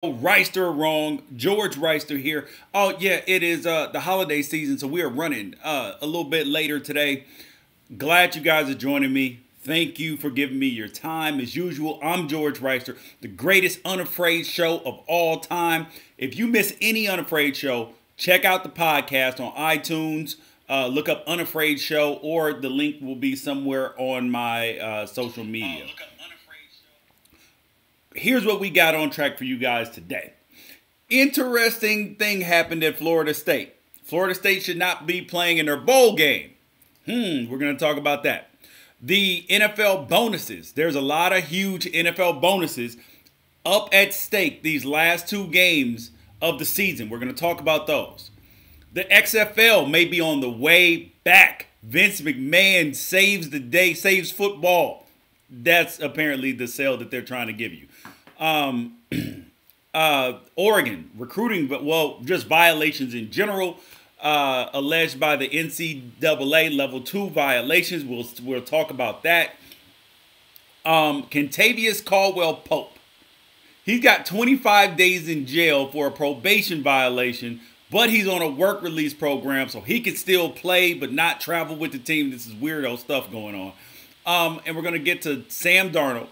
Reister wrong. George Reister here. Oh yeah, it is the holiday season, so we are running a little bit later today. Glad you guys are joining me. Thank you for giving me your time. As usual, I'm George Reister, the greatest Unafraid show of all time. If you miss any Unafraid show, check out the podcast on iTunes. Look up Unafraid Show, or the link will be somewhere on my social media. Here's what we got on track for you guys today. Interesting thing happened at Florida State. Florida State should not be playing in their bowl game. We're going to talk about that. The NFL bonuses. There's a lot of huge NFL bonuses up at stake these last two games of the season. We're going to talk about those. The XFL may be on the way back. Vince McMahon saves the day, saves football. That's apparently the sale that they're trying to give you. Oregon recruiting, but just violations in general, alleged by the NCAA level 2 violations. We'll talk about that. Kentavious Caldwell-Pope. He's got 25 days in jail for a probation violation, but he's on a work release program, so he can still play but not travel with the team. This is weirdo stuff going on. And we're going to get to Sam Darnold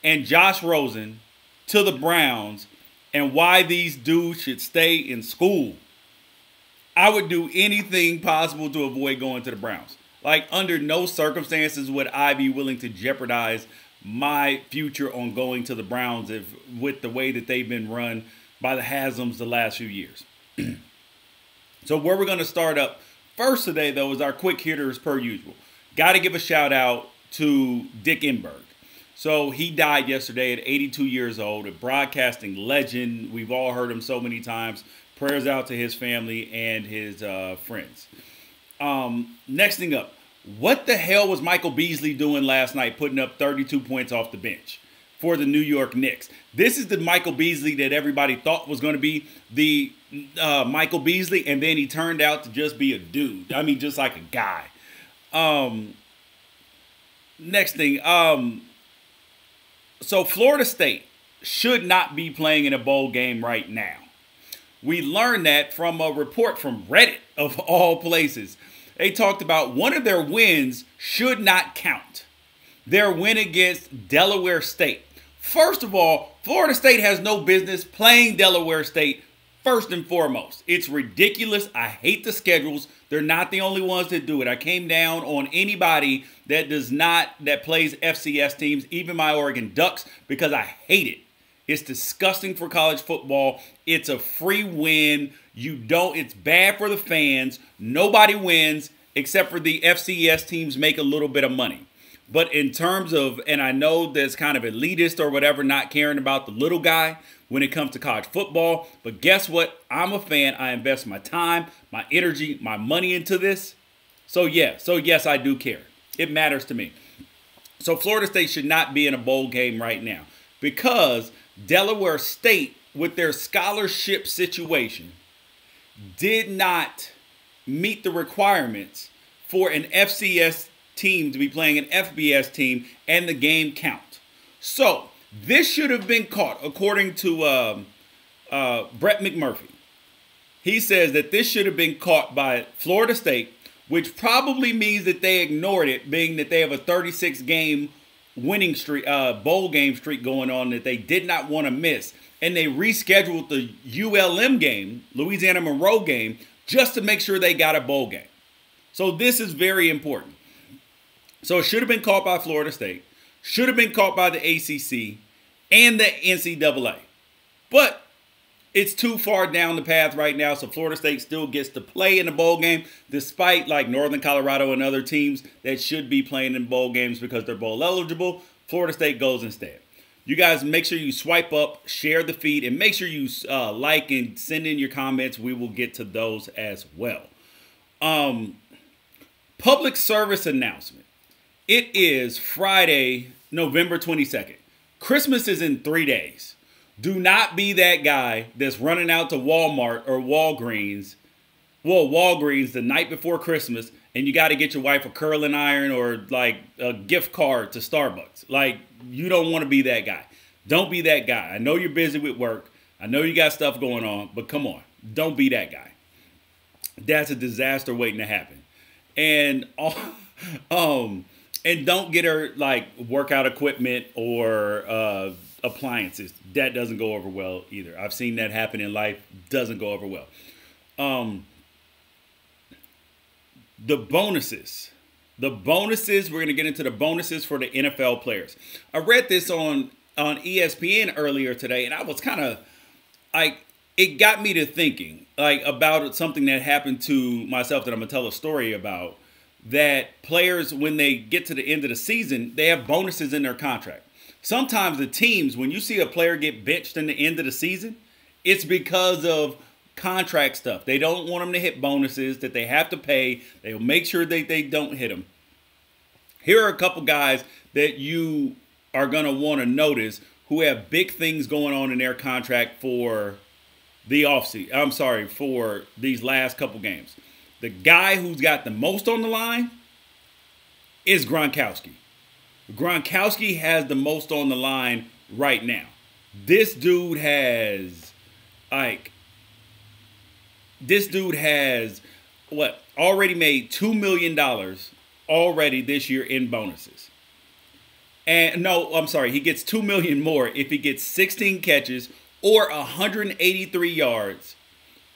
and Josh Rosen to the Browns and why these dudes should stay in school. I would do anything possible to avoid going to the Browns. Like, under no circumstances would I be willing to jeopardize my future on going to the Browns with the way that they've been run by the Hasms the last few years. So where we're going to start up first today, though, is our quick hitters per usual. Got to give a shout out to Dick Enberg. So he died yesterday at 82 years old, a broadcasting legend. We've all heard him so many times. Prayers out to his family and his friends. Next thing up, what the hell was Michael Beasley doing last night, putting up 32 points off the bench for the New York Knicks? This is the Michael Beasley that everybody thought was going to be the Michael Beasley, and then he turned out to just be a dude. I mean, just like a guy. Next thing, so Florida State should not be playing in a bowl game right now. We learned that from a report from Reddit, of all places. They talked about one of their wins should not count. Their win against Delaware State. First of all, Florida State has no business playing Delaware State first and foremost. It's ridiculous. I hate the schedules. They're not the only ones that do it. I came down on anybody that plays FCS teams, even my Oregon Ducks, because I hate it. It's disgusting for college football. It's a free win. It's bad for the fans. Nobody wins except for the FCS teams make a little bit of money. But in terms of, and I know that's kind of elitist or whatever, not caring about the little guy when it comes to college football. But guess what? I'm a fan. I invest my time, my energy, my money into this. So yes, I do care. It matters to me. So Florida State should not be in a bowl game right now because Delaware State, with their scholarship situation, did not meet the requirements for an FCS team to be playing an FBS team and the game count. So this should have been caught, according to Brett McMurphy. He says that this should have been caught by Florida State, which probably means that they ignored it, being that they have a 36-game winning streak, bowl game streak going on that they did not want to miss. And they rescheduled the ULM game, Louisiana Monroe game, just to make sure they got a bowl game. So this is very important. So it should have been caught by Florida State, should have been caught by the ACC and the NCAA. But it's too far down the path right now, so Florida State still gets to play in the bowl game, despite like Northern Colorado and other teams that should be playing in bowl games because they're bowl eligible. Florida State goes instead. You guys make sure you swipe up, share the feed, and make sure you like and send in your comments. We will get to those as well. Public service announcement. It is Friday, November 22nd. Christmas is in 3 days. Do not be that guy that's running out to Walmart or Walgreens the night before Christmas, and you got to get your wife a curling iron or like a gift card to Starbucks. Like, you don't want to be that guy. Don't be that guy. I know you're busy with work. I know you got stuff going on, but come on. Don't be that guy. That's a disaster waiting to happen. And and don't get her like workout equipment or appliances. That doesn't go over well either. I've seen that happen in life. Doesn't go over well. The bonuses. We're going to get into the bonuses for the NFL players. I read this on ESPN earlier today, and I was kind of like, it got me to thinking like about something that happened to myself that I'm going to tell a story about, that players, when they get to the end of the season, they have bonuses in their contract. Sometimes the teams, when you see a player get benched in the end of the season, it's because of contract stuff. They don't want them to hit bonuses that they have to pay. They'll make sure they don't hit them. Here are a couple guys that you are going to want to notice who have big things going on in their contract for the offseason. I'm sorry, for these last couple games. The guy who's got the most on the line is Gronkowski. Gronkowski has the most on the line right now. This dude has already made $2 million already this year in bonuses. And no, I'm sorry, he gets $2 million more if he gets 16 catches or 183 yards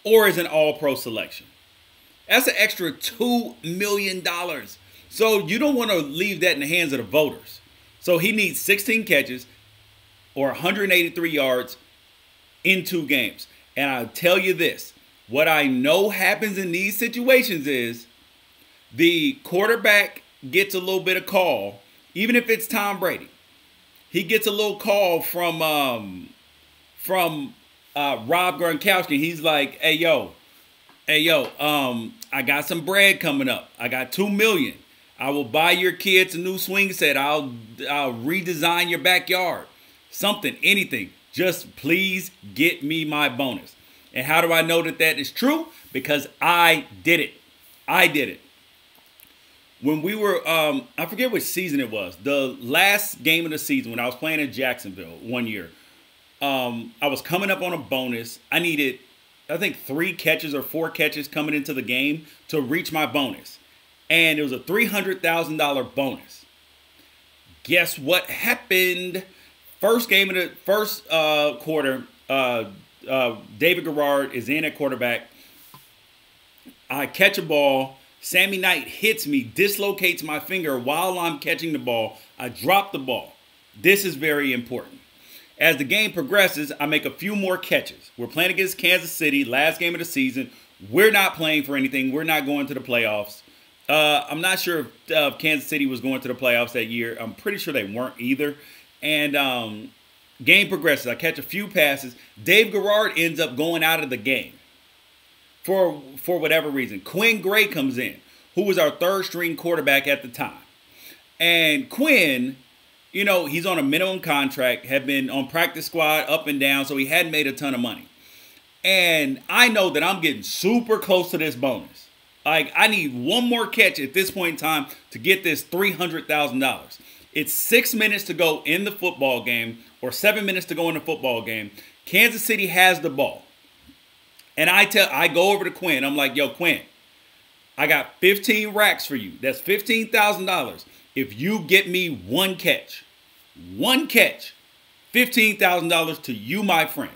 or is an all-pro selection. That's an extra $2 million. So you don't want to leave that in the hands of the voters. So he needs 16 catches or 183 yards in 2 games. And I'll tell you this, what I know happens in these situations is the quarterback gets a little bit of call, even if it's Tom Brady. He gets a little call from Rob Gronkowski. He's like, hey, yo, I got some bread coming up. I got $2 million. I will buy your kids a new swing set. I'll redesign your backyard. Something, anything. Just please get me my bonus. And how do I know that that is true? Because I did it. When we were, I forget which season it was. The last game of the season when I was playing in Jacksonville one year, I was coming up on a bonus. I needed, I think, 3 catches or 4 catches coming into the game to reach my bonus. And it was a $300,000 bonus. Guess what happened? First game of the first quarter, David Garrard is in at quarterback. I catch a ball. Sammy Knight hits me, dislocates my finger while I'm catching the ball. I drop the ball. This is very important. As the game progresses, I make a few more catches. We're playing against Kansas City, last game of the season. We're not playing for anything. We're not going to the playoffs. I'm not sure if Kansas City was going to the playoffs that year. I'm pretty sure they weren't either. And game progresses. I catch a few passes. Dave Garrard ends up going out of the game for whatever reason. Quinn Gray comes in, who was our third-string quarterback at the time. And Quinn, you know, he's on a minimum contract, had been on practice squad up and down, so he hadn't made a ton of money. And I know that I'm getting super close to this bonus. Like, I need one more catch at this point in time to get this $300,000. It's 6 minutes to go in the football game, or 7 minutes to go in the football game. Kansas City has the ball. And I go over to Quinn. I'm like, yo, Quinn, I got 15 racks for you. That's $15,000. If you get me one catch, $15,000 to you, my friend.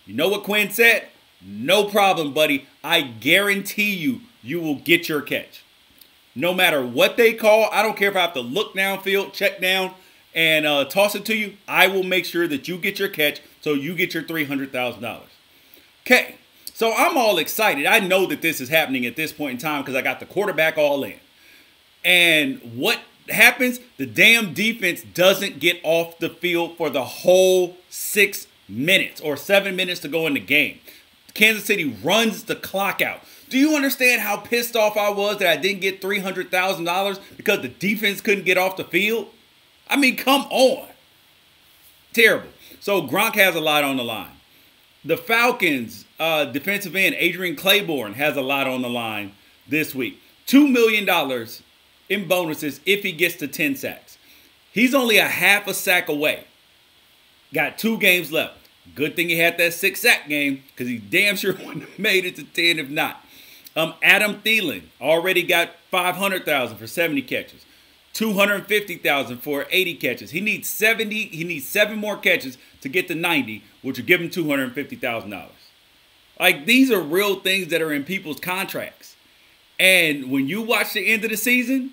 You know what Quinn said? No problem, buddy. I guarantee you will get your catch. No matter what they call, I don't care if I have to look downfield, check down, and toss it to you. I will make sure that you get your catch so you get your $300,000. Okay, so I'm all excited. I know that this is happening at this point in time because I got the quarterback all in. And what happens? The damn defense doesn't get off the field for the whole 6 minutes or 7 minutes to go in the game. Kansas City runs the clock out. Do you understand how pissed off I was that I didn't get $300,000 because the defense couldn't get off the field? I mean, come on. Terrible. So Gronk has a lot on the line. The Falcons defensive end Adrian Claiborne has a lot on the line this week. $2 million in bonuses if he gets to 10 sacks. He's only a half a sack away. Got 2 games left. Good thing he had that 6-sack game because he damn sure wouldn't have made it to 10 if not. Adam Thielen already got $500,000 for 70 catches, $250,000 for 80 catches. He needs 70. He needs 7 more catches to get to 90, which would give him $250,000. Like, these are real things that are in people's contracts. And when you watch the end of the season,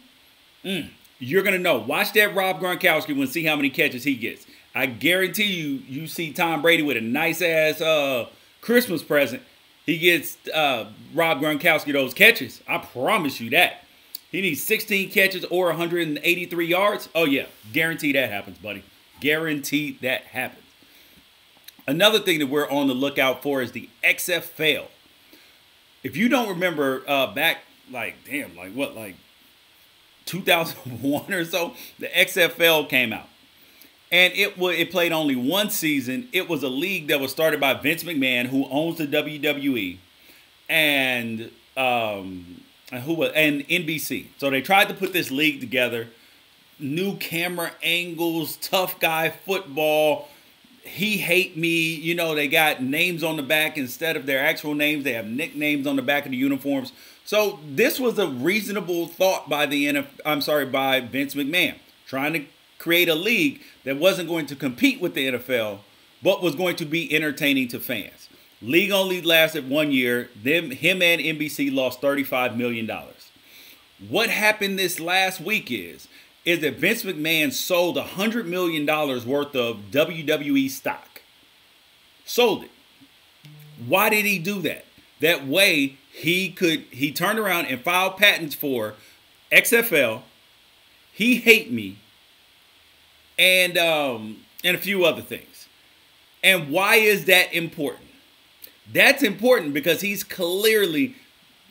you're going to know. Watch that Rob Gronkowski and see how many catches he gets. I guarantee you see Tom Brady with a nice-ass Christmas present. He gets Rob Gronkowski those catches. I promise you that. He needs 16 catches or 183 yards. Oh, yeah. Guarantee that happens, buddy. Guarantee that happens. Another thing that we're on the lookout for is the XFL. If you don't remember back, like 2001 or so, the XFL came out. And it played only one season. It was a league that was started by Vince McMahon, who owns the WWE, and NBC. So they tried to put this league together. New camera angles, tough guy football. He hate me. You know, they got names on the back instead of their actual names. They have nicknames on the back of the uniforms. So this was a reasonable thought by by Vince McMahon, trying to create a league that wasn't going to compete with the NFL, but was going to be entertaining to fans. League only lasted 1 year. Then him and NBC lost $35 million. What happened this last week is that Vince McMahon sold $100 million worth of WWE stock. Sold it. Why did he do that? That way he turned around and filed patents for XFL, He Hate Me, and a few other things. And why is that important? That's important because he's clearly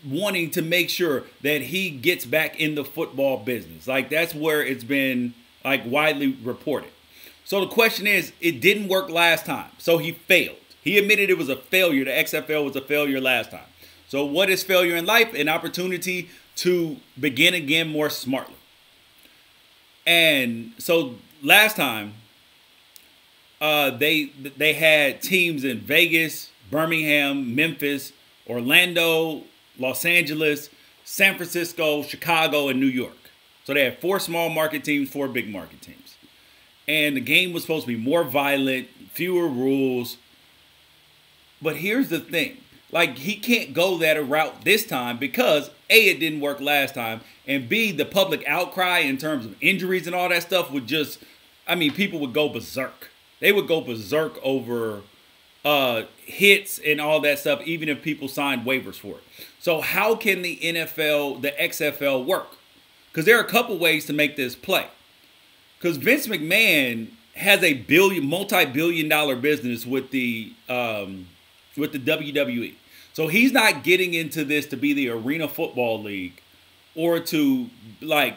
wanting to make sure that he gets back in the football business. Like, that's where it's been like widely reported. So the question is, it didn't work last time. So he failed. He admitted it was a failure. The XFL was a failure last time. So what is failure in life? An opportunity to begin again more smartly. And so last time, they had teams in Vegas, Birmingham, Memphis, Orlando, Los Angeles, San Francisco, Chicago, and New York. So they had 4 small market teams, 4 big market teams. And the game was supposed to be more violent, fewer rules. But here's the thing. Like, he can't go that route this time because A, it didn't work last time, and B, the public outcry in terms of injuries and all that stuff would just, people would go berserk. They would go berserk over hits and all that stuff, even if people signed waivers for it. So how can the XFL work? Because there are a couple ways to make this play. Because Vince McMahon has a multi-billion-dollar business with the WWE. So he's not getting into this to be the Arena Football League or to like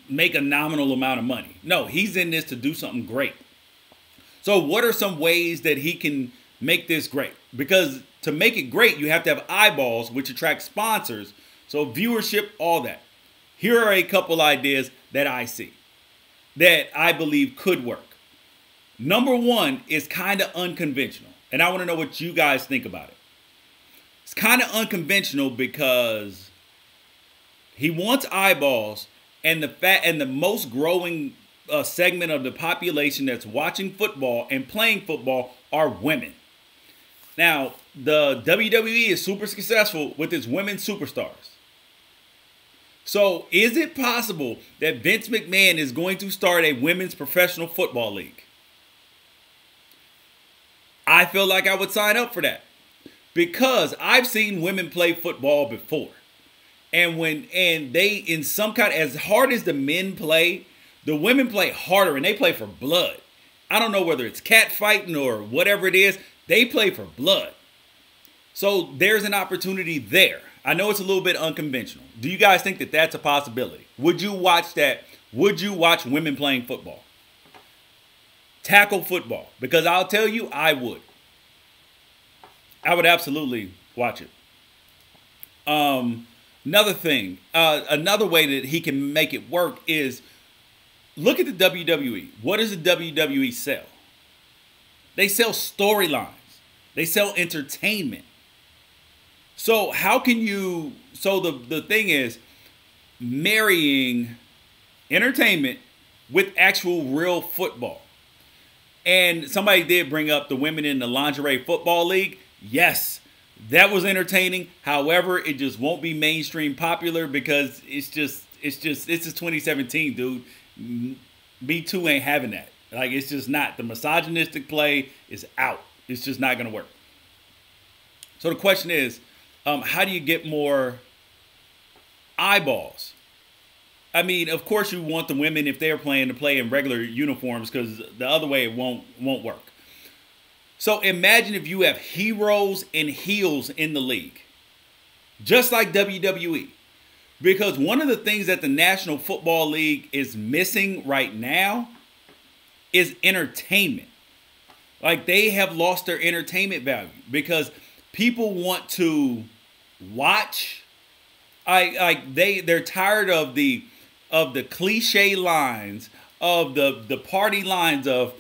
make a nominal amount of money. No, he's in this to do something great. So what are some ways that he can make this great? Because to make it great, you have to have eyeballs, which attract sponsors. So viewership, all that. Here are a couple ideas that I see that I believe could work. Number one is kind of unconventional. And I want to know what you guys think about it. It's kind of unconventional because he wants eyeballs, and the most growing segment of the population that's watching football and playing football are women. Now, the WWE is super successful with its women superstars. So, is it possible that Vince McMahon is going to start a women's professional football league? I feel like I would sign up for that because I've seen women play football before. And they, in some kind, as hard as the men play, the women play harder and they play for blood. I don't know whether it's cat fighting or whatever it is. They play for blood. So there's an opportunity there. I know it's a little bit unconventional. Do you guys think that that's a possibility? Would you watch that? Would you watch women playing football? Tackle football. Because I'll tell you, I would. I would absolutely watch it. Another thing, another way that he can make it work is look at the WWE. What does the WWE sell? They sell storylines. They sell entertainment. So how can you, so the thing is, marrying entertainment with actual real football. And somebody did bring up the women in the lingerie football league. Yes, that was entertaining. However, it just won't be mainstream popular because it's just 2017, dude. Me Too ain't having that. Like, it's just not. The misogynistic play is out. It's just not going to work. So the question is, how do you get more eyeballs? I mean, of course you want the women, if they're playing, to play in regular uniforms, because the other way it won't work. So imagine if you have heroes and heels in the league, just like WWE. Because one of the things that the National Football League is missing right now is entertainment. Like, they have lost their entertainment value because people want to watch. They're tired of the cliche lines, of the party lines of,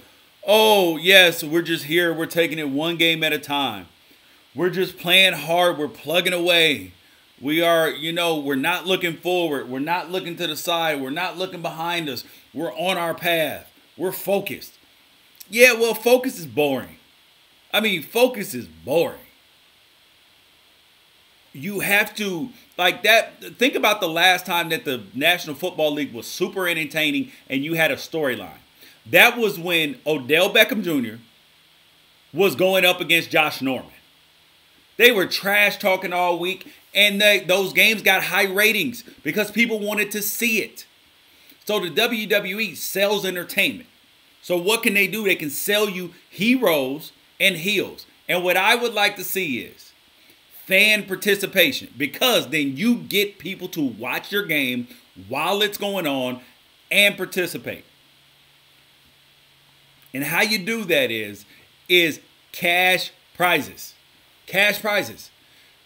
oh yes, we're just here, we're taking it one game at a time. We're just playing hard, we're plugging away. We are, we're not looking forward, we're not looking to the side, we're not looking behind us. We're on our path. We're focused. Yeah, well, focus is boring. I mean, focus is boring. You have to, like that, think about the last time that the National Football League was super entertaining and you had a storyline. That was when Odell Beckham Jr. was going up against Josh Norman. They were trash talking all week, and those games got high ratings because people wanted to see it. So the WWE sells entertainment. So what can they do? They can sell you heroes and heels. And what I would like to see is fan participation, because then you get people to watch your game while it's going on and participate. And how you do that is cash prizes. Cash prizes.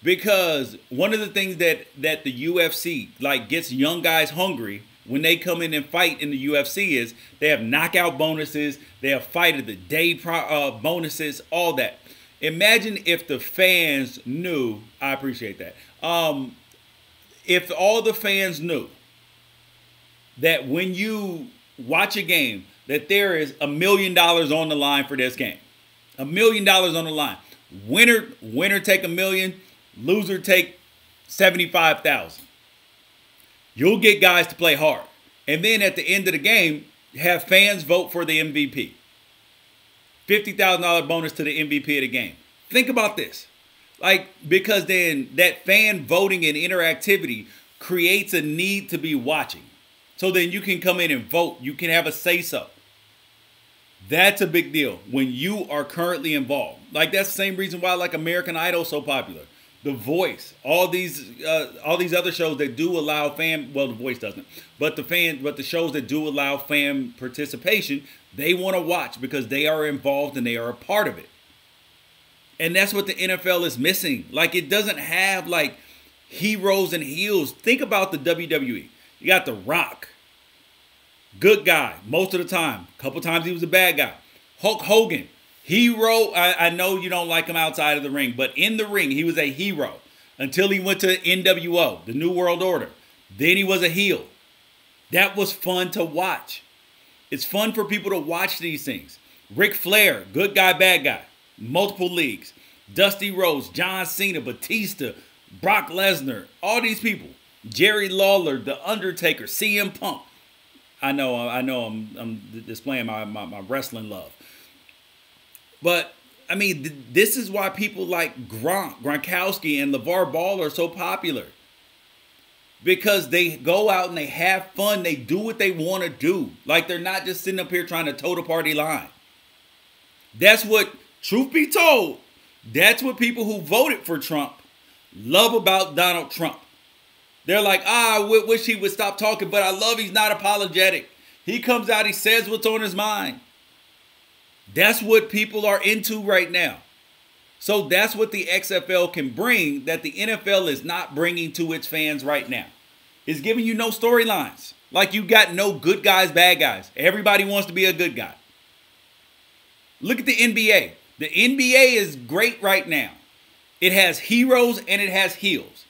Because one of the things that the UFC gets young guys hungry when they come in and fight in the UFC is they have knockout bonuses, they have fight of the day bonuses, all that. Imagine if the fans knew, I appreciate that, if all the fans knew that when you watch a game, that there is $1 million on the line for this game. $1 million on the line. Winner take $1 million, loser take $75,000. You'll get guys to play hard. And then at the end of the game, have fans vote for the MVP. $50,000 bonus to the MVP of the game. Think about this. Because then that fan voting and interactivity creates a need to be watching. So then you can come in and vote. You can have a say-so. That's a big deal when you are currently involved. That's the same reason why American Idol is so popular. The Voice, all these other shows that do allow fan, well, The Voice doesn't, but the shows that do allow fan participation, they want to watch because they are involved and they are a part of it. And that's what the NFL is missing. It doesn't have heroes and heels. Think about the WWE. You got The Rock. Good guy most of the time. A couple times he was a bad guy. Hulk Hogan. Hero. I know you don't like him outside of the ring, but in the ring, he was a hero until he went to NWO, the New World Order. Then he was a heel. That was fun to watch. It's fun for people to watch these things. Ric Flair, good guy, bad guy. Multiple leagues. Dusty Rhodes, John Cena, Batista, Brock Lesnar, all these people. Jerry Lawler, The Undertaker, CM Punk. I know I'm displaying my wrestling love. But, I mean, this is why people like Gronkowski and LeVar Ball are so popular. Because they go out and they have fun. They do what they want to do. They're not just sitting up here trying to toe the party line. That's what, truth be told, that's what people who voted for Trump love about Donald Trump. They're like, I wish he would stop talking, but I love he's not apologetic. He comes out, he says what's on his mind. That's what people are into right now. So that's what the XFL can bring that the NFL is not bringing to its fans right now. It's giving you no storylines. You got no good guys, bad guys. Everybody wants to be a good guy. Look at the NBA. The NBA is great right now. It has heroes and it has heels.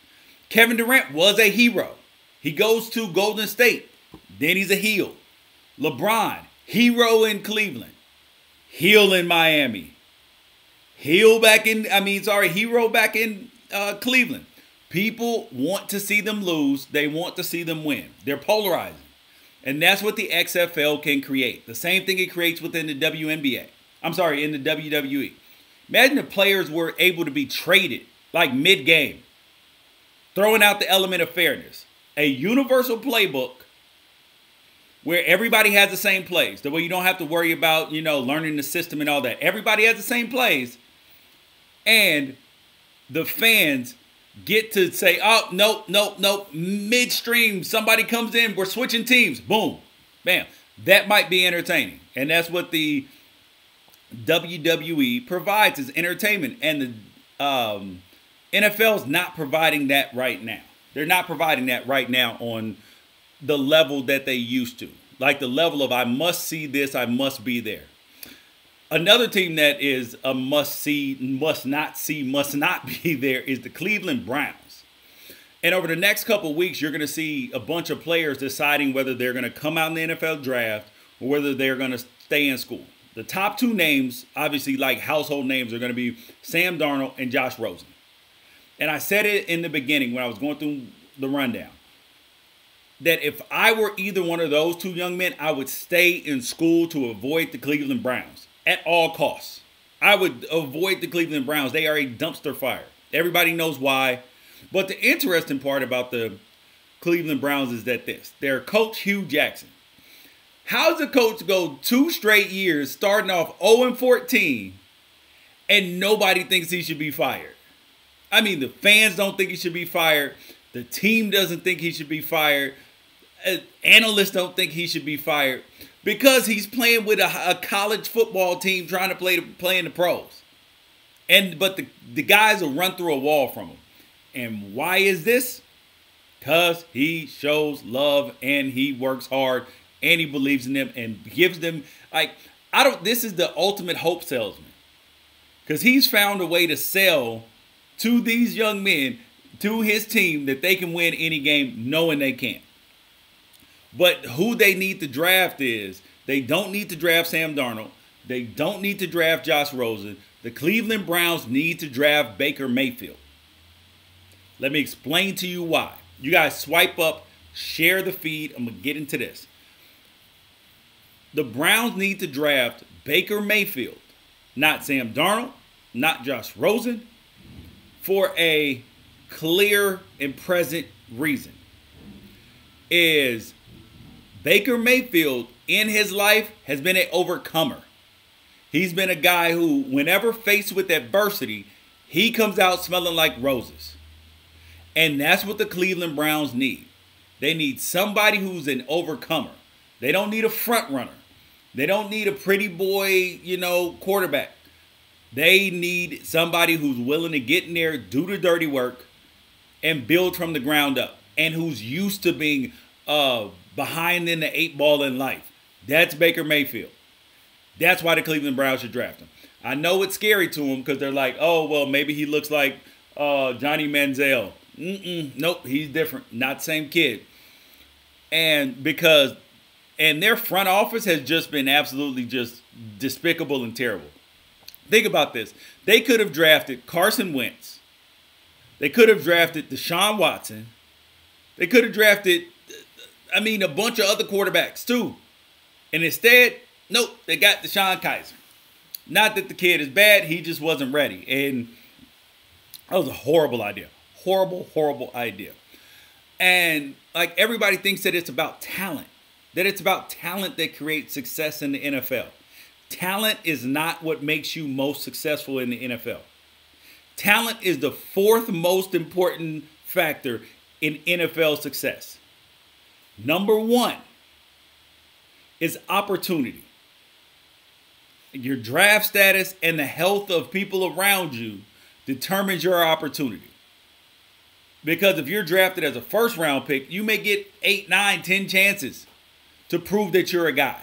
Kevin Durant was a hero. He goes to Golden State. Then he's a heel. LeBron, hero in Cleveland. Heel in Miami. Hero back in Cleveland. People want to see them lose. They want to see them win. They're polarizing. And that's what the XFL can create. The same thing it creates within the WNBA. In the WWE. Imagine if players were able to be traded like mid-game. Throwing out the element of fairness. A universal playbook where everybody has the same plays. The way you don't have to worry about, learning the system and all that. Everybody has the same plays. And the fans get to say, oh, nope. Midstream, somebody comes in, we're switching teams. Boom. Bam. That might be entertaining. And that's what the WWE provides as entertainment. And the NFL is not providing that right now. They're not providing that right now on the level that they used to. Like the level of I must see this, I must be there. Another team that is a must not be there is the Cleveland Browns. And over the next couple of weeks, you're going to see a bunch of players deciding whether they're going to come out in the NFL draft or whether they're going to stay in school. The top two names, obviously like household names, are going to be Sam Darnold and Josh Rosen. And I said it in the beginning when I was going through the rundown, that if I were either one of those two young men, I would stay in school to avoid the Cleveland Browns at all costs. I would avoid the Cleveland Browns. They are a dumpster fire. Everybody knows why. But the interesting part about the Cleveland Browns is that their coach, Hugh Jackson. How's the coach go 2 straight years starting off 0-14 and nobody thinks he should be fired? I mean, the fans don't think he should be fired. The team doesn't think he should be fired. Analysts don't think he should be fired because he's playing with a college football team trying to play in the pros. But the guys will run through a wall from him. And why is this? Because he shows love and he works hard and he believes in them and gives them this is the ultimate hope salesman. Because he's found a way to sell to these young men, to his team, that they can win any game knowing they can't. But who they need to draft is, they don't need to draft Sam Darnold. They don't need to draft Josh Rosen. The Cleveland Browns need to draft Baker Mayfield. Let me explain to you why. You guys swipe up, share the feed. I'm going to get into this. The Browns need to draft Baker Mayfield, not Sam Darnold, not Josh Rosen, for a clear and present reason. Is Baker Mayfield in his life has been an overcomer. He's been a guy who, whenever faced with adversity, he comes out smelling like roses. And that's what the Cleveland Browns need. They need somebody who's an overcomer. They don't need a front runner. They don't need a pretty boy, quarterback. They need somebody who's willing to get in there, do the dirty work, and build from the ground up. And who's used to being behind in the 8 ball in life. That's Baker Mayfield. That's why the Cleveland Browns should draft him. I know it's scary to him because they're like, oh, well, maybe he looks like Johnny Manziel. Nope, he's different. Not the same kid. And their front office has just been absolutely just despicable and terrible. Think about this. They could have drafted Carson Wentz. They could have drafted Deshaun Watson. They could have drafted, a bunch of other quarterbacks too. And instead, nope, they got Deshaun Kaiser. Not that the kid is bad. He just wasn't ready. And that was a horrible idea. Horrible idea. And everybody thinks that it's about talent. That it's about talent that creates success in the NFL. Talent is not what makes you most successful in the NFL. Talent is the 4th most important factor in NFL success. Number 1 is opportunity. Your draft status and the health of people around you determines your opportunity. Because if you're drafted as a 1st round pick, you may get 8, 9, 10 chances to prove that you're a guy.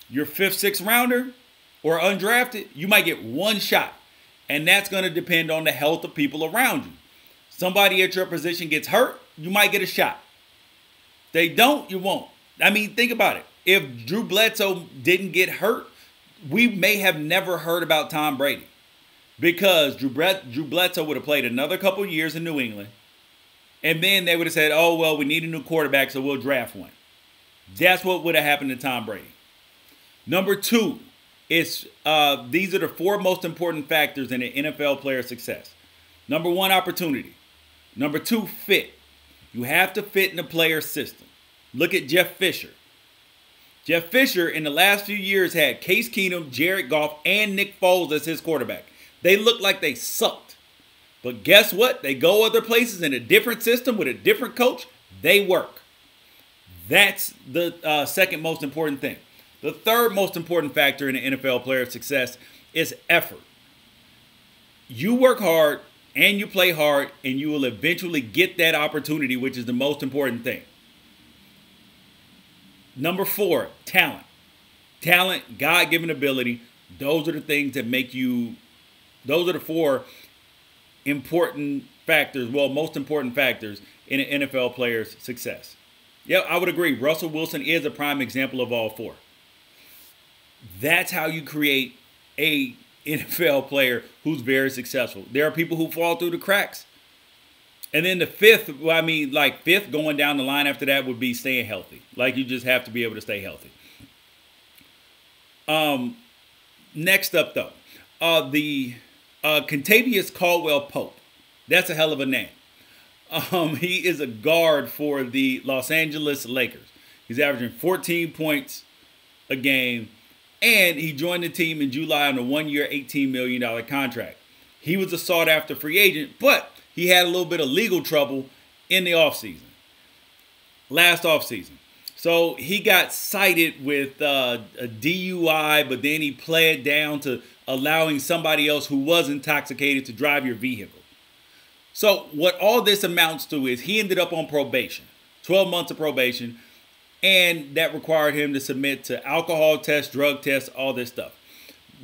Your 5th, 6th rounder or undrafted, you might get one shot. And that's going to depend on the health of people around you. Somebody at your position gets hurt, you might get a shot. They don't, you won't. I mean, think about it. If Drew Bledsoe didn't get hurt, we may have never heard about Tom Brady. Because Drew Bledsoe would have played another couple years in New England. And then they would have said, oh, well, we need a new quarterback, so we'll draft one. That's what would have happened to Tom Brady. Number 2 is these are the 4 most important factors in an NFL player's success. Number 1, opportunity. Number 2, fit. You have to fit in the player's system. Look at Jeff Fisher. Jeff Fisher, in the last few years, had Case Keenum, Jared Goff, and Nick Foles as his quarterback. They looked like they sucked. But guess what? They go other places in a different system with a different coach. They work. That's the second most important thing. The third most important factor in an NFL player's success is effort. You work hard and you play hard, and you will eventually get that opportunity, which is the most important thing. Number 4, talent. Talent, God-given ability. Those are the things that make you, those are the 4 important factors, well, most important factors in an NFL player's success. Yeah, I would agree. Russell Wilson is a prime example of all 4. That's how you create a NFL player who's very successful. There are people who fall through the cracks. And then the 5th, well, I mean, like 5th going down the line after that would be staying healthy. Like, you just have to be able to stay healthy. Next up, though, the Kentavious Caldwell-Pope. That's a hell of a name. He is a guard for the Los Angeles Lakers. He's averaging 14 points a game. And he joined the team in July on a 1-year, $18 million contract. He was a sought-after free agent, but he had a little bit of legal trouble in the offseason. Last offseason. So he got cited with a DUI, but then he pled down to allowing somebody else who was intoxicated to drive your vehicle. So what all this amounts to is he ended up on probation, 12 months of probation, and that required him to submit to alcohol tests, drug tests, all this stuff.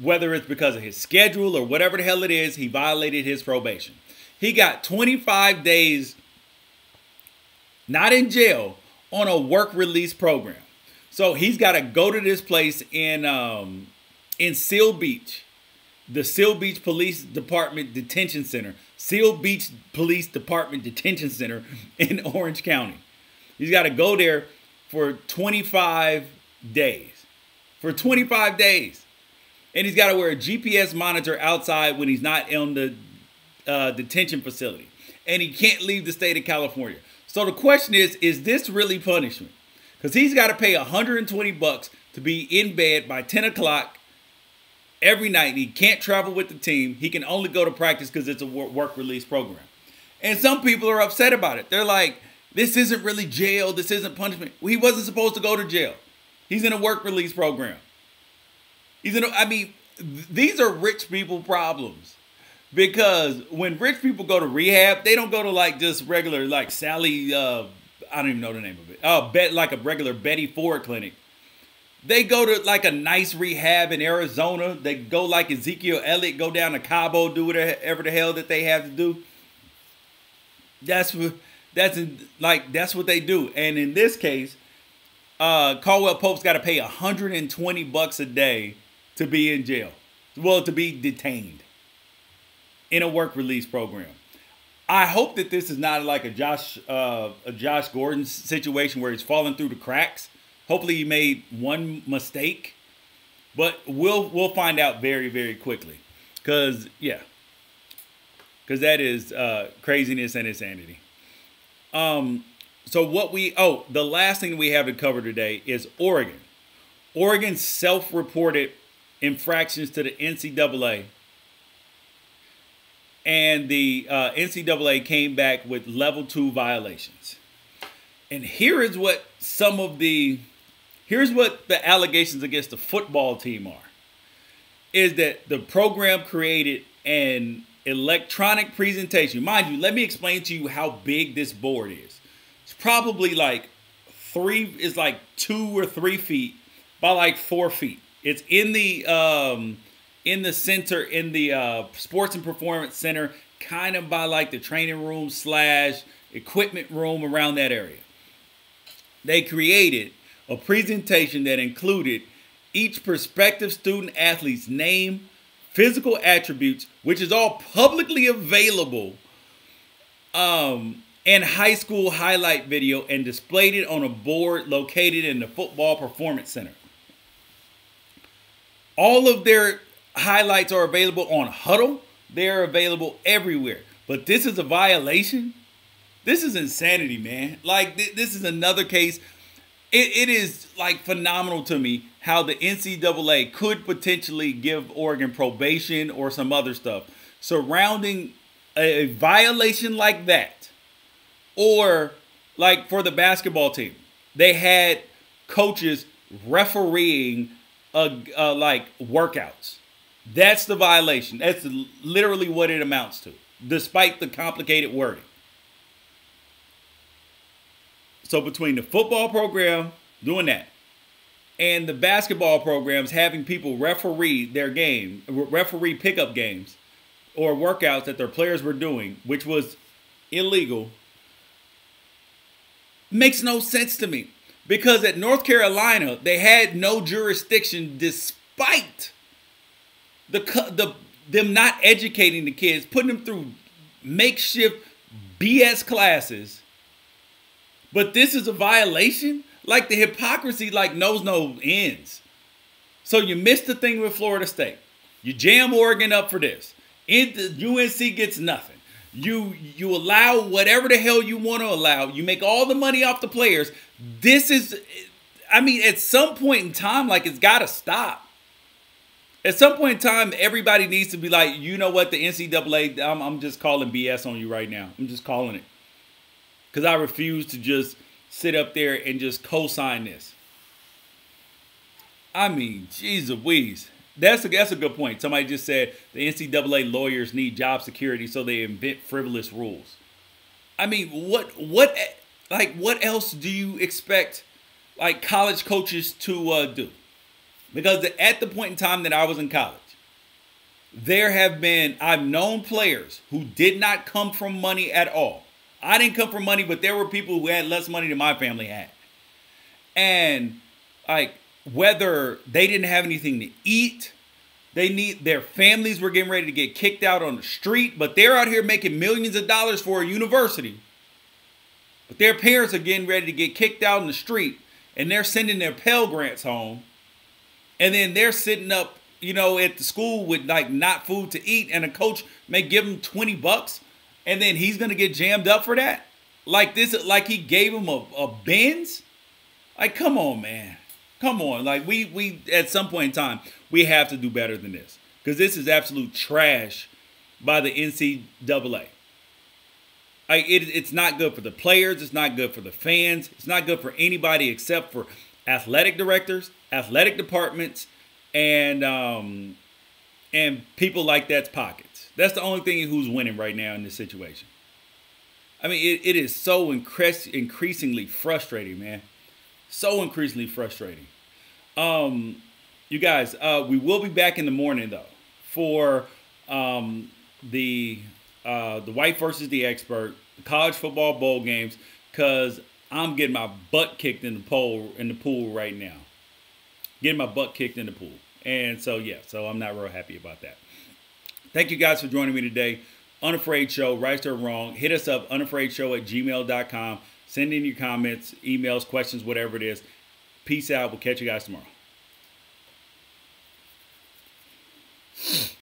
Whether it's because of his schedule or whatever the hell it is, he violated his probation. He got 25 days, not in jail, on a work release program. So he's got to go to this place in Seal Beach, the Seal Beach Police Department Detention Center, Seal Beach Police Department Detention Center in Orange County. He's got to go there for 25 days. For 25 days. And he's got to wear a GPS monitor outside when he's not in the detention facility. And he can't leave the state of California. So the question is this really punishment? Because he's got to pay $120 to be in bed by 10 o'clock every night. He can't travel with the team. He can only go to practice because it's a work release program. And some people are upset about it. They're like, this isn't really jail. This isn't punishment. Well, he wasn't supposed to go to jail. He's in a work release program. These are rich people problems. Because when rich people go to rehab, they don't go to like just regular, like Sally, I don't even know the name of it. Like a regular Betty Ford clinic. They go to like a nice rehab in Arizona. They go like Ezekiel Elliott, go down to Cabo, do whatever the hell that they have to do. That's what they do. And in this case, Caldwell-Pope's got to pay $120 a day to be in jail. Well, to be detained in a work release program. I hope that this is not like a Josh Gordon situation where he's falling through the cracks. Hopefully he made one mistake, but we'll find out very, very quickly. Because that is craziness and insanity. The last thing we have to cover today is Oregon. Oregon self-reported infractions to the NCAA. And the NCAA came back with level 2 violations. And here's what the allegations against the football team are. Is that the program created an electronic presentation. Mind you, let me explain to you how big this board is. It's probably like 2 or 3 feet by like 4 feet. It's in the center, in the sports and performance center, kind of by like the training room / equipment room around that area. They created a presentation that included each prospective student athlete's name, physical attributes, which is all publicly available, and high school highlight video, and displayed it on a board located in the football performance center. All of their highlights are available on Huddle. They're available everywhere. But this is a violation? This is insanity, man. Like, this is another case. It is, like, phenomenal to me how the NCAA could potentially give Oregon probation or some other stuff surrounding a violation like that. Or, like, for the basketball team, they had coaches refereeing like workouts. That's the violation. That's literally what it amounts to, despite the complicated wording. So between the football program doing that and the basketball programs having people referee their game, referee pickup games or workouts that their players were doing, which was illegal, makes no sense to me. Because at North Carolina, they had no jurisdiction despite them not educating the kids, putting them through makeshift BS classes. But this is a violation? Like, the hypocrisy like knows no ends. So you missed the thing with Florida State. You jam Oregon up for this. UNC gets nothing. You allow whatever the hell you want to allow. You make all the money off the players. This is, I mean, at some point in time, like, it's got to stop. At some point in time, everybody needs to be like, you know what, the NCAA, I'm just calling BS on you right now. I'm just calling it. Because I refuse to just sit up there and just co-sign this. I mean, geez Louise. That's a good point. Somebody just said the NCAA lawyers need job security, so they invent frivolous rules. I mean, what else do you expect, like, college coaches to do? Because at the point in time that I was in college, I've known players who did not come from money at all. I didn't come from money, but there were people who had less money than my family had. And, like, whether they didn't have anything to eat, their families were getting ready to get kicked out on the street, but they're out here making millions of dollars for a university. But their parents are getting ready to get kicked out in the street, and they're sending their Pell Grants home. And then they're sitting up, you know, at the school with, like, not food to eat, and a coach may give them $20, and then he's going to get jammed up for that? Like this, like he gave him a Benz? Like, come on, man. Come on. Like, we at some point in time, we have to do better than this. Because this is absolute trash by the NCAA. Like, it's not good for the players. It's not good for the fans. It's not good for anybody except for athletic directors, athletic departments, and people like that's pockets. That's the only thing who's winning right now in this situation. I mean, it is so increasingly frustrating, man. So increasingly frustrating. You guys, we will be back in the morning, though, for the White versus the Expert, the college football bowl games, because I'm getting my butt kicked in the pool right now. Getting my butt kicked in the pool. And so, yeah, so I'm not real happy about that. Thank you guys for joining me today. Unafraid Show, right or wrong. Hit us up, unafraidshow@gmail.com. Send in your comments, emails, questions, whatever it is. Peace out. We'll catch you guys tomorrow.